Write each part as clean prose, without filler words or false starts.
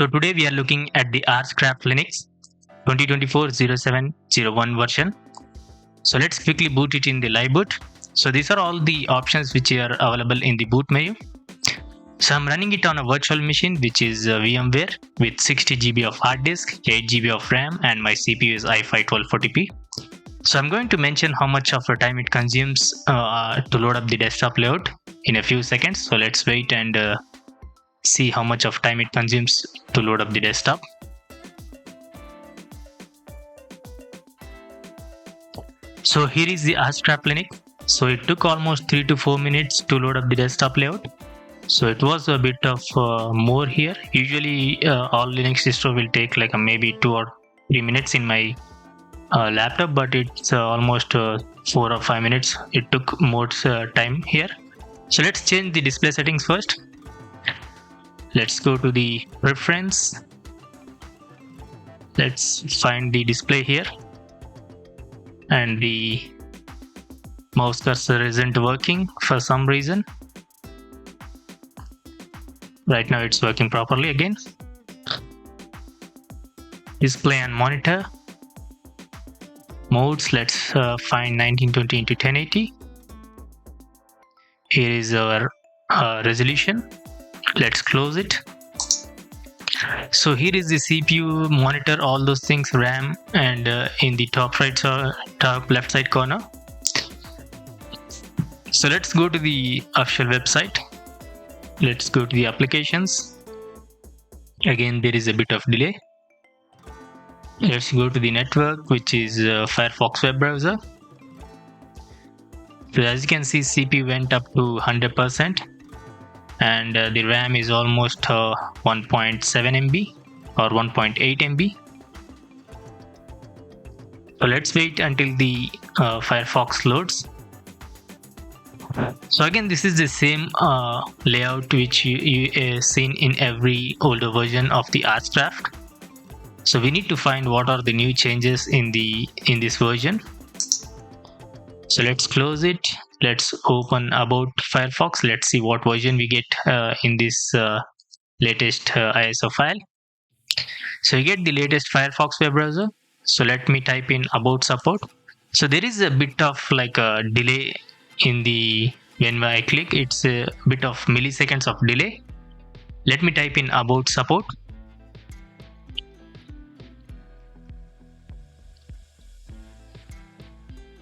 So today we are looking at the Archcraft Linux 2024-07-01 version. So let's quickly boot it in the live boot. So these are all the options which are available in the boot menu. So I'm running it on a virtual machine which is VMware with 60 GB of hard disk, 8 GB of RAM, and my CPU is i5 1240p. So I'm going to mention how much of the time it consumes to load up the desktop layout in a few seconds. So let's wait and see how much of time it consumes to load up the desktop. So here is the Archcraft Linux. So it took almost 3 to 4 minutes to load up the desktop layout. So it was a bit of more here. Usually all Linux distro will take like maybe 2 or 3 minutes in my laptop, but it's almost 4 or 5 minutes. It took more time here. So let's change the display settings first. Let's go to the preference. Let's find the display here, and the mouse cursor isn't working for some reason. Right now it's working properly again. Display and monitor modes. Let's find 1920 into 1080. Here is our resolution. Let's close it. So here is the CPU, monitor, all those things, RAM, and in the top left side corner. So let's go to the official website. Let's go to the applications. Again, there is a bit of delay. Let's go to the network, which is Firefox web browser. So as you can see, CPU went up to 100%. And the RAM is almost 1.7 MB or 1.8 MB. So let's wait until the Firefox loads. So again, this is the same layout which you seen in every older version of the Archcraft. So we need to find what are the new changes in this version. So let's close it. Let's open about Firefox. Let's see what version we get in this latest ISO file. So you get the latest Firefox web browser. So let me type in about support. So there is a bit of like a delay in when I click, it's a bit of milliseconds of delay. Let me type in about support.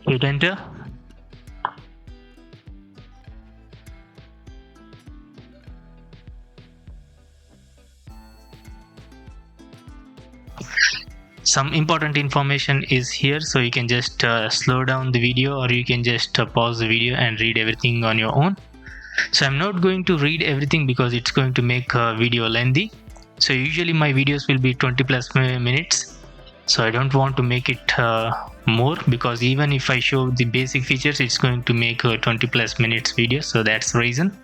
Hit enter. Some important information is here, so you can just slow down the video, or you can just pause the video and read everything on your own. So I'm not going to read everything because it's going to make a video lengthy. So usually my videos will be 20 plus minutes. So I don't want to make it more, because even if I show the basic features, it's going to make a 20 plus minutes video. So that's the reason.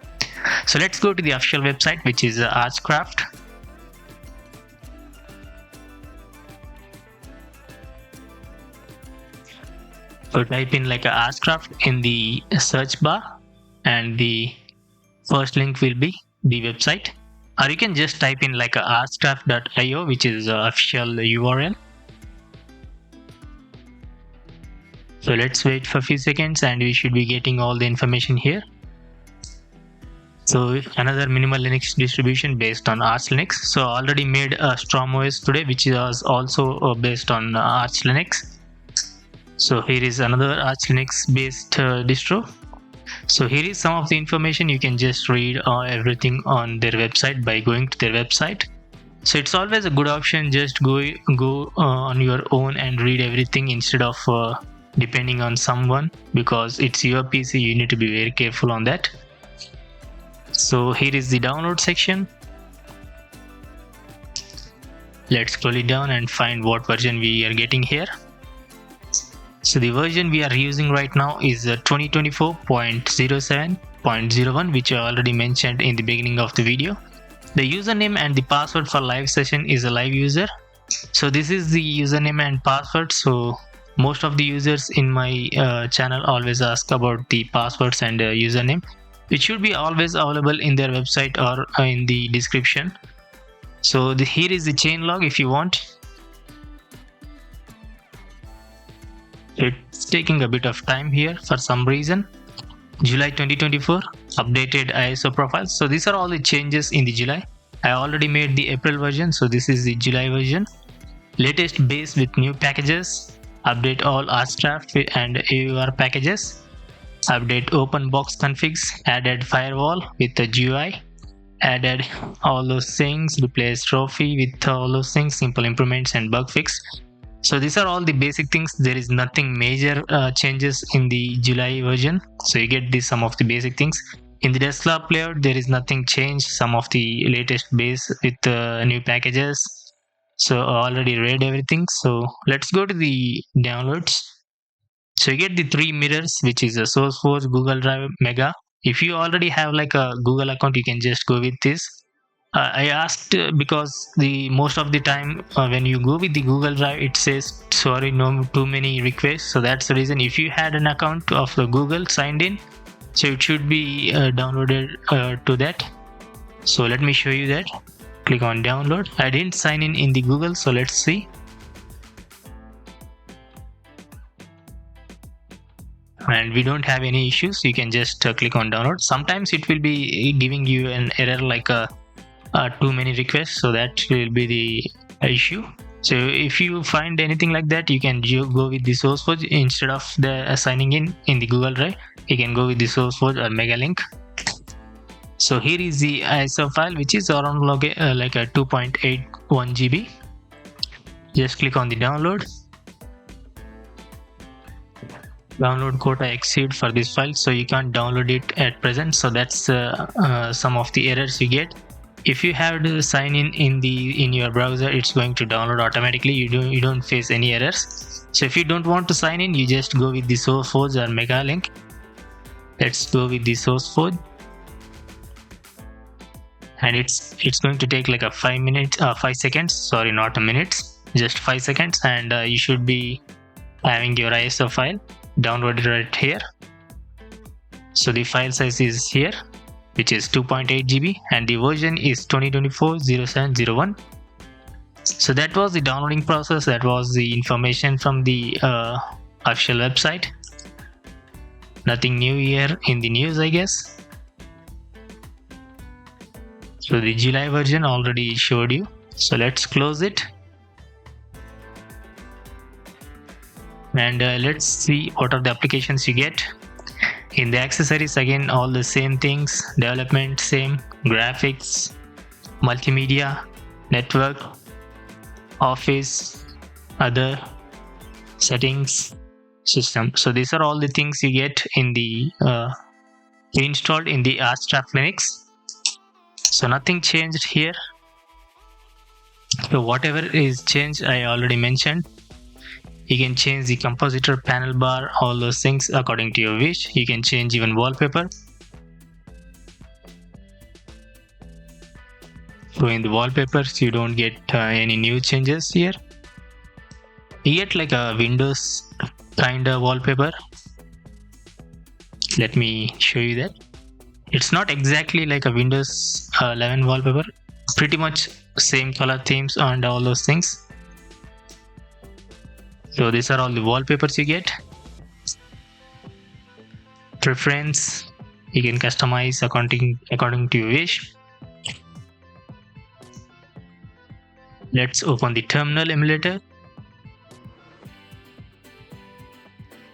So let's go to the official website, which is Archcraft. So type in like a Archcraft in the search bar, and the first link will be the website, or you can just type in like a archcraft.io, which is the official URL. So let's wait for a few seconds and we should be getting all the information here. So another minimal Linux distribution based on Arch Linux. So I already made a Strom OS today, which is also based on Arch Linux. So here is another Arch Linux based distro. So here is some of the information. You can just read everything on their website by going to their website. So it's always a good option, just go on your own and read everything instead of depending on someone, because it's your PC. You need to be very careful on that. So here is the download section. Let's scroll it down and find what version we are getting here. So the version we are using right now is 2024.07.01, which I already mentioned in the beginning of the video. The username and the password for live session is a live user. So this is the username and password. So most of the users in my channel always ask about the passwords and username. It should be always available in their website or in the description. So here is the chain log if you want. It's taking a bit of time here for some reason. July 2024 updated ISO profile. So these are all the changes in the July. I already made the April version, so this is the July version. Latest base with new packages. Update all Archcraft and AUR packages. Update Openbox configs. Added firewall with the GUI. Added all those things. Replaced Rofi with all those things. Simple improvements and bug fix. So these are all the basic things. There is nothing major changes in the July version. So you get some of the basic things. In the desktop layout, there is nothing changed. Some of the latest base with new packages. So I already read everything. So let's go to the downloads. So you get the 3 mirrors, which is a SourceForge, Google Drive, Mega. If you already have like a Google account, you can just go with this. I asked because the most of the time when you go with the Google Drive, it says sorry, no too many requests. So that's the reason. If you had an account of the Google signed in, so it should be downloaded to that. So let me show you that. Click on download. I didn't sign in the Google, so let's see. And we don't have any issues. You can just click on download. Sometimes it will be giving you an error like too many requests, so that will be the issue. So if you find anything like that, you can go with the SourceForge instead of the signing in the Google Drive. You can go with the SourceForge or Megalink. So here is the ISO file, which is around like a 2.81 GB. Just click on the download. Download quota exceed for this file, so you can't download it at present. So that's some of the errors you get. If you have to sign in your browser, it's going to download automatically. You don't face any errors. So if you don't want to sign in, you just go with the SourceForge or Megalink. Let's go with the SourceForge, and it's going to take like a 5 seconds. Sorry, not a minute, just 5 seconds, and you should be having your ISO file downloaded right here. So the file size is here, which is 2.8 GB, and the version is 2024-0701. So that was the downloading process. That was the information from the official website. Nothing new here in the news, I guess. So the July version already showed you. So let's close it. And let's see what are the applications you get. In the accessories, again, all the same things. Development, same. Graphics, multimedia, network, office, other, settings, system. So these are all the things you get in the installed in the Archcraft Linux. So nothing changed here. So whatever is changed, I already mentioned. You can change the compositor, panel bar, all those things according to your wish. You can change even wallpaper. So in the wallpapers, you don't get any new changes here. You get like a Windows kind of wallpaper. Let me show you that. It's not exactly like a Windows 11 wallpaper. Pretty much same color themes and all those things. So these are all the wallpapers you get. Preference, you can customize according to your wish. Let's open the terminal emulator.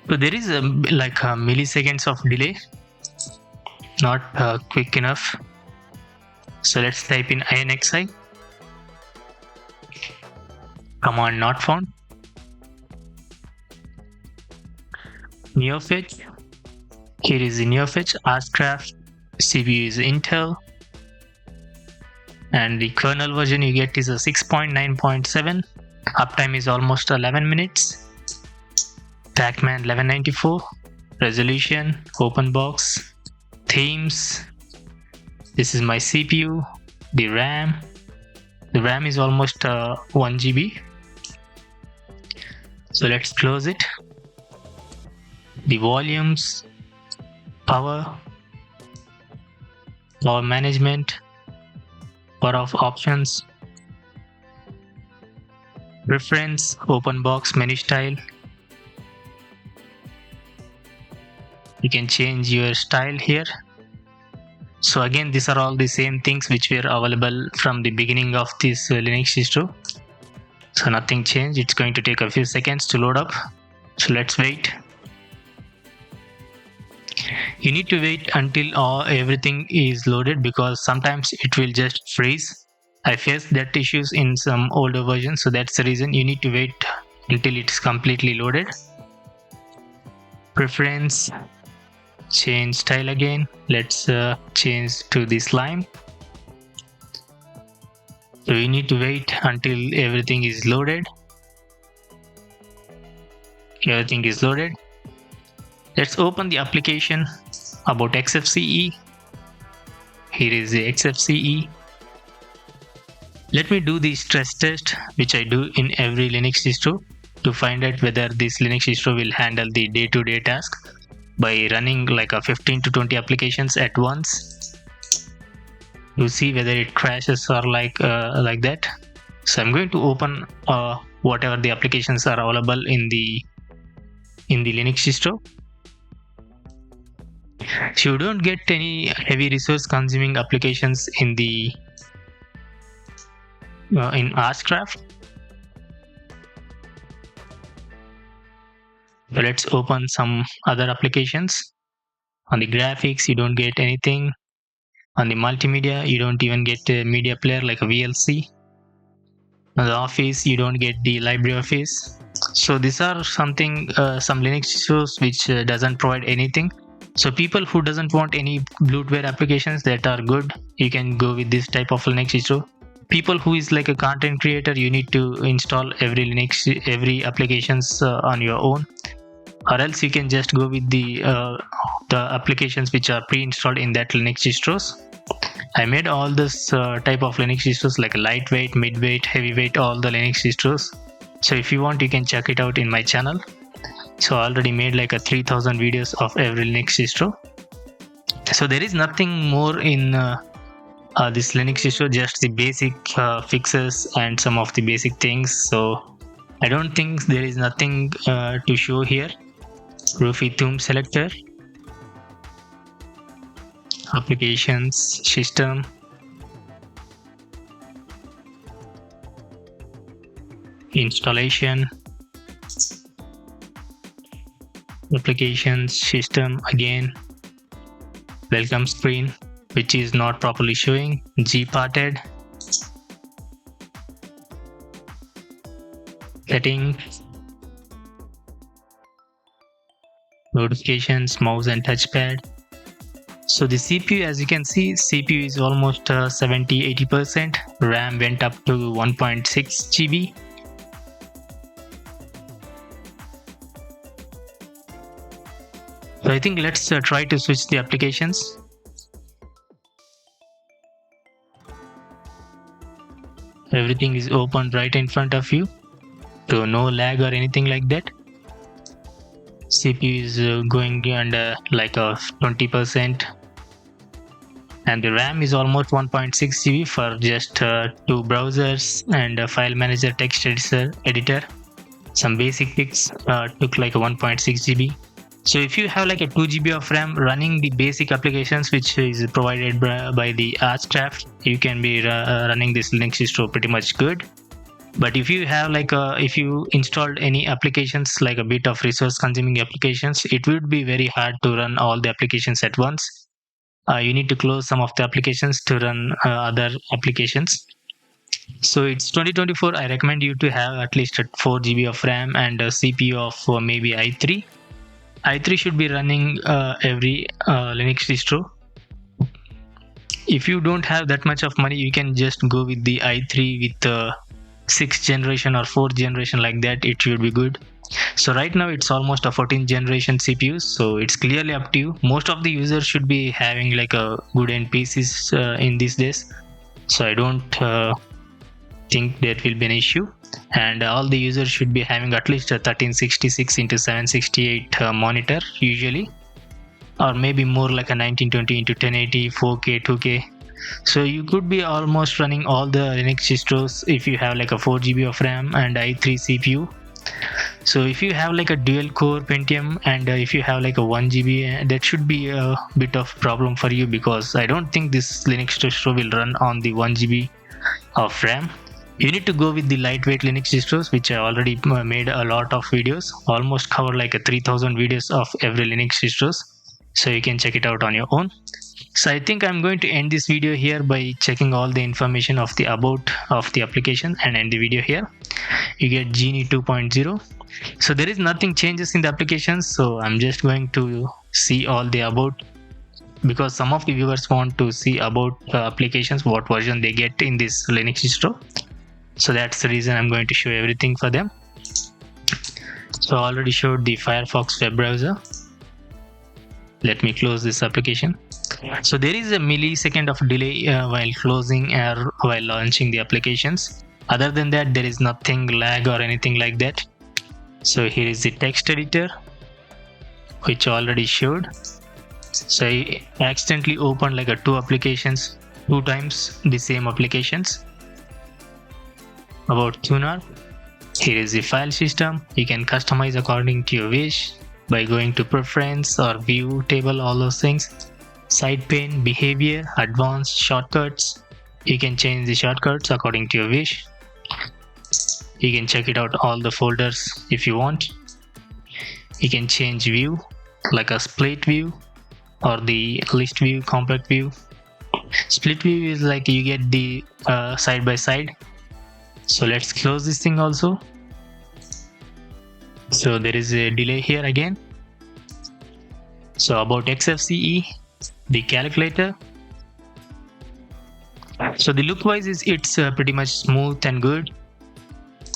So there is like milliseconds of delay, not quick enough. So let's type in inxi. Command not found. NeoFetch. Here is the NeoFetch. Archcraft. CPU is Intel. And the kernel version you get is a 6.9.7. Uptime is almost 11 minutes. Pacman 1194. Resolution. Openbox. Themes. This is my CPU. The RAM. The RAM is almost 1 GB. So let's close it. The volumes, power management, power of options, Preference, Openbox menu style. You can change your style here. So again, these are all the same things which were available from the beginning of this Linux distro. So nothing changed. It's going to take a few seconds to load up. So let's wait. You need to wait until everything is loaded, because sometimes it will just freeze. I faced that issues in some older versions, so that's the reason you need to wait until it's completely loaded. Preference, change style again. Let's change to the slime. So you need to wait until everything is loaded. Everything is loaded. Let's open the application about XFCE. Here is the XFCE. Let me do the stress test, which I do in every Linux distro, to find out whether this Linux distro will handle the day-to-day task by running like a 15 to 20 applications at once. You see whether it crashes or like that. So I'm going to open whatever the applications are available in the Linux distro. So you don't get any heavy resource consuming applications in the in Archcraft. So let's open some other applications. On the graphics, you don't get anything. On the multimedia, you don't even get a media player like a VLC. On the Office, you don't get the LibreOffice. So these are some Linux distros which doesn't provide anything. So people who doesn't want any bloatware applications that are good, you can go with this type of Linux distro. People who is like a content creator, you need to install every applications on your own, or else you can just go with the applications which are pre-installed in that Linux distros. I made all this type of Linux distros like lightweight, midweight, heavyweight, all the Linux distros. So if you want, you can check it out in my channel. So I already made like a 3000 videos of every Linux distro. So there is nothing more in this Linux distro, just the basic fixes and some of the basic things. So I don't think there is nothing to show here. Rofi theme selector, applications, system, installation, applications, system again, welcome screen, which is not properly showing, gparted, settings, notifications, mouse and touchpad. So the CPU, as you can see, CPU is almost 70-80%. RAM went up to 1.6 GB. So I think let's try to switch the applications. Everything is open right in front of you, so no lag or anything like that. CPU is going under like a 20%, and the RAM is almost 1.6 GB for just 2 browsers and a file manager, text editor. Some basic picks took like a 1.6 GB. So if you have like a 2 GB of RAM, running the basic applications which is provided by the Archcraft, you can be running this Linux distro pretty much good. But if you have like if you installed any applications like a bit of resource consuming applications, it would be very hard to run all the applications at once. You need to close some of the applications to run other applications. So it's 2024. I recommend you to have at least 4 GB of RAM and a CPU of maybe i3. i3 should be running every Linux distro. If you don't have that much of money, you can just go with the i3 with 6th generation or 4th generation, like that. It should be good. So right now it's almost a 14th generation CPU, so it's clearly up to you. Most of the users should be having like a good end PCs in these days, so I don't think there will be an issue. And all the users should be having at least a 1366 into 768 monitor usually, or maybe more like a 1920 into 1080, 4K, 2K. So you could be almost running all the Linux distros if you have like a 4 GB of RAM and i3 CPU. So if you have like a dual core Pentium and if you have like a 1 GB, that should be a bit of problem for you, because I don't think this Linux distro will run on the 1 GB of RAM. You need to go with the lightweight Linux distros, which I already made a lot of videos, almost cover like a 3000 videos of every Linux distros. So you can check it out on your own. So I think I'm going to end this video here by checking all the information of the about of the application and end the video here. You get Genie 2.0. So there is nothing changes in the application, so I'm just going to see all the about, because some of the viewers want to see about applications, what version they get in this Linux distro. So that's the reason I'm going to show everything for them. So I already showed the Firefox web browser. Let me close this application. So there is a millisecond of delay while closing or while launching the applications. Other than that, there is nothing lag or anything like that. So here is the text editor, which I already showed. So I accidentally opened like a two applications, 2 times the same applications. About tuner. Here is the file system. You can customize according to your wish by going to preference or view table, all those things. Side pane, behavior, advanced, shortcuts. You can change the shortcuts according to your wish. You can check it out all the folders if you want. You can change view like a split view or the list view, compact view. Split view is like you get the side by side. So let's close this thing also. So there is a delay here again. So about XFCE, the calculator. So the look wise it's pretty much smooth and good,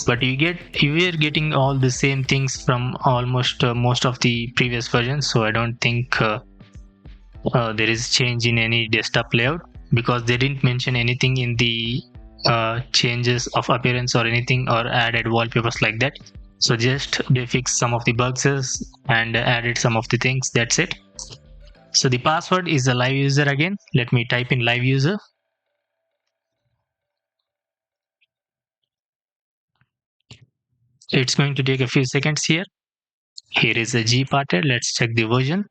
but you are getting all the same things from almost most of the previous versions. So I don't think there is change in any desktop layout, because they didn't mention anything in the changes of appearance or anything, or added wallpapers like that. So just they fixed some of the bugs and added some of the things, that's it. So the password is a live user again. Let me type in live user. It's going to take a few seconds here. Here is a gparted. Let's check the version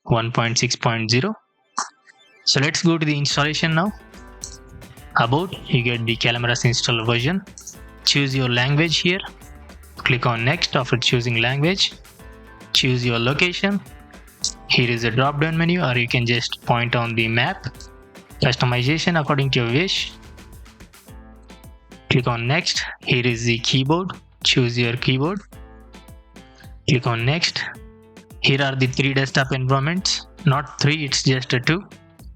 1.6.0. So let's go to the installation now. About, you get the Calamaras install version. Choose your language here. Click on next after choosing language. Choose your location. Here is a drop down menu, or you can just point on the map. Customization according to your wish. Click on next. Here is the keyboard. Choose your keyboard. Click on next. Here are the 3 desktop environments. Not 3, it's just a 2.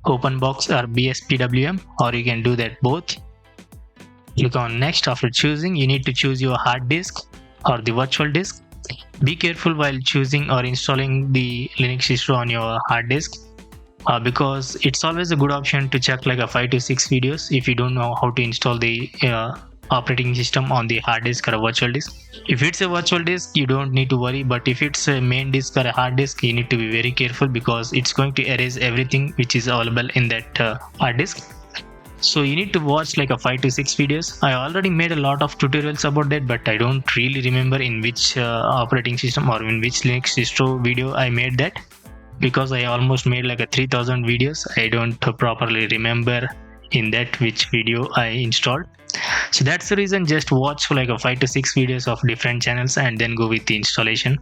Openbox or BSPWM, or you can do that both. Click on next after choosing. You need to choose your hard disk or the virtual disk. Be careful while choosing or installing the Linux distro on your hard disk, because it's always a good option to check like a 5 to 6 videos if you don't know how to install the operating system on the hard disk or a virtual disk. If it's a virtual disk, you don't need to worry, but if it's a main disk or a hard disk, you need to be very careful, because it's going to erase everything which is available in that hard disk. So you need to watch like a 5 to 6 videos. I already made a lot of tutorials about that, but I don't really remember in which operating system or in which Linux distro video I made that, because I almost made like a 3000 videos. I don't properly remember in that which video I installed. So that's the reason, just watch for like a 5 to 6 videos of different channels and then go with the installation.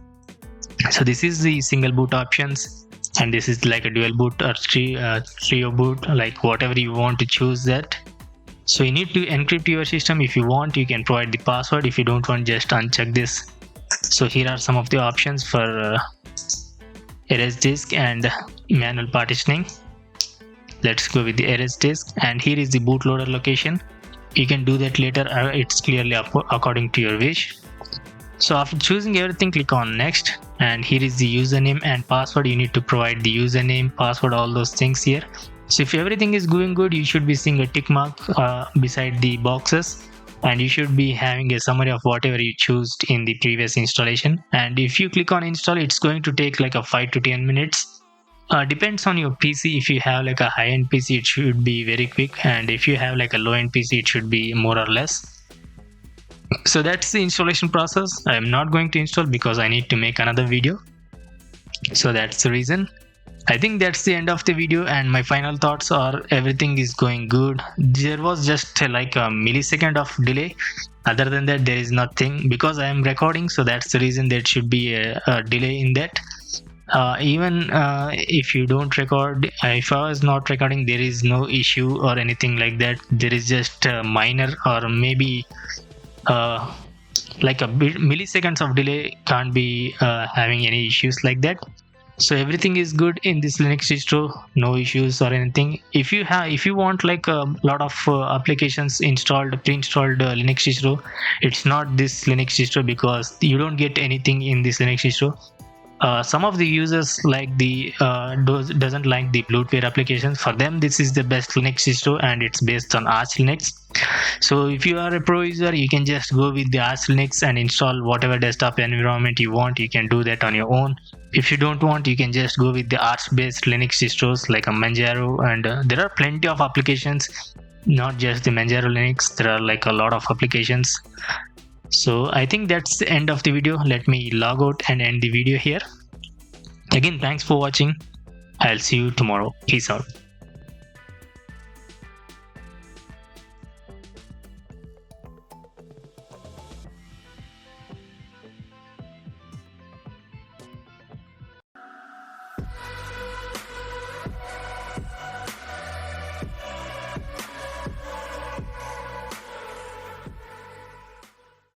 So this is the single boot options, and this is like a dual boot or trio boot, like whatever you want to choose that. So you need to encrypt your system. If you want, you can provide the password. If you don't want, just uncheck this. So here are some of the options for erase disk and manual partitioning. Let's go with the erase disk, and here is the bootloader location. You can do that later, it's clearly according to your wish. So after choosing everything, click on next, and here is the username and password. You need to provide the username, password, all those things here. So if everything is going good, you should be seeing a tick mark beside the boxes, and you should be having a summary of whatever you chose in the previous installation. And if you click on install, it's going to take like a 5 to 10 minutes Depends on your PC. If you have like a high-end PC, it should be very quick, and if you have like a low-end PC, it should be more or less. So that's the installation process. I'm not going to install because I need to make another video. So that's the reason. I think that's the end of the video, and my final thoughts are everything is going good. There was just like a millisecond of delay. Other than that, there is nothing because I am recording, so that's the reason there should be a delay in that. Even if you don't record, if I was not recording, there is no issue or anything like that. There is just a minor or maybe uh, like a milliseconds of delay, can't be having any issues like that. So everything is good in this Linux distro, no issues or anything. If you want like a lot of applications installed, pre-installed Linux distro, it's not this Linux distro because you don't get anything in this Linux distro. Some of the users like the doesn't like the bloatware applications. For them, this is the best Linux distro, and it's based on Arch Linux. So if you are a pro user, you can just go with the Arch Linux and install whatever desktop environment you want. You can do that on your own. If you don't want, you can just go with the Arch based Linux distros like a Manjaro, and there are plenty of applications, not just the Manjaro Linux. There are like a lot of applications. So I think that's the end of the video. Let me log out and end the video here. Again, thanks for watching. I'll see you tomorrow. Peace out.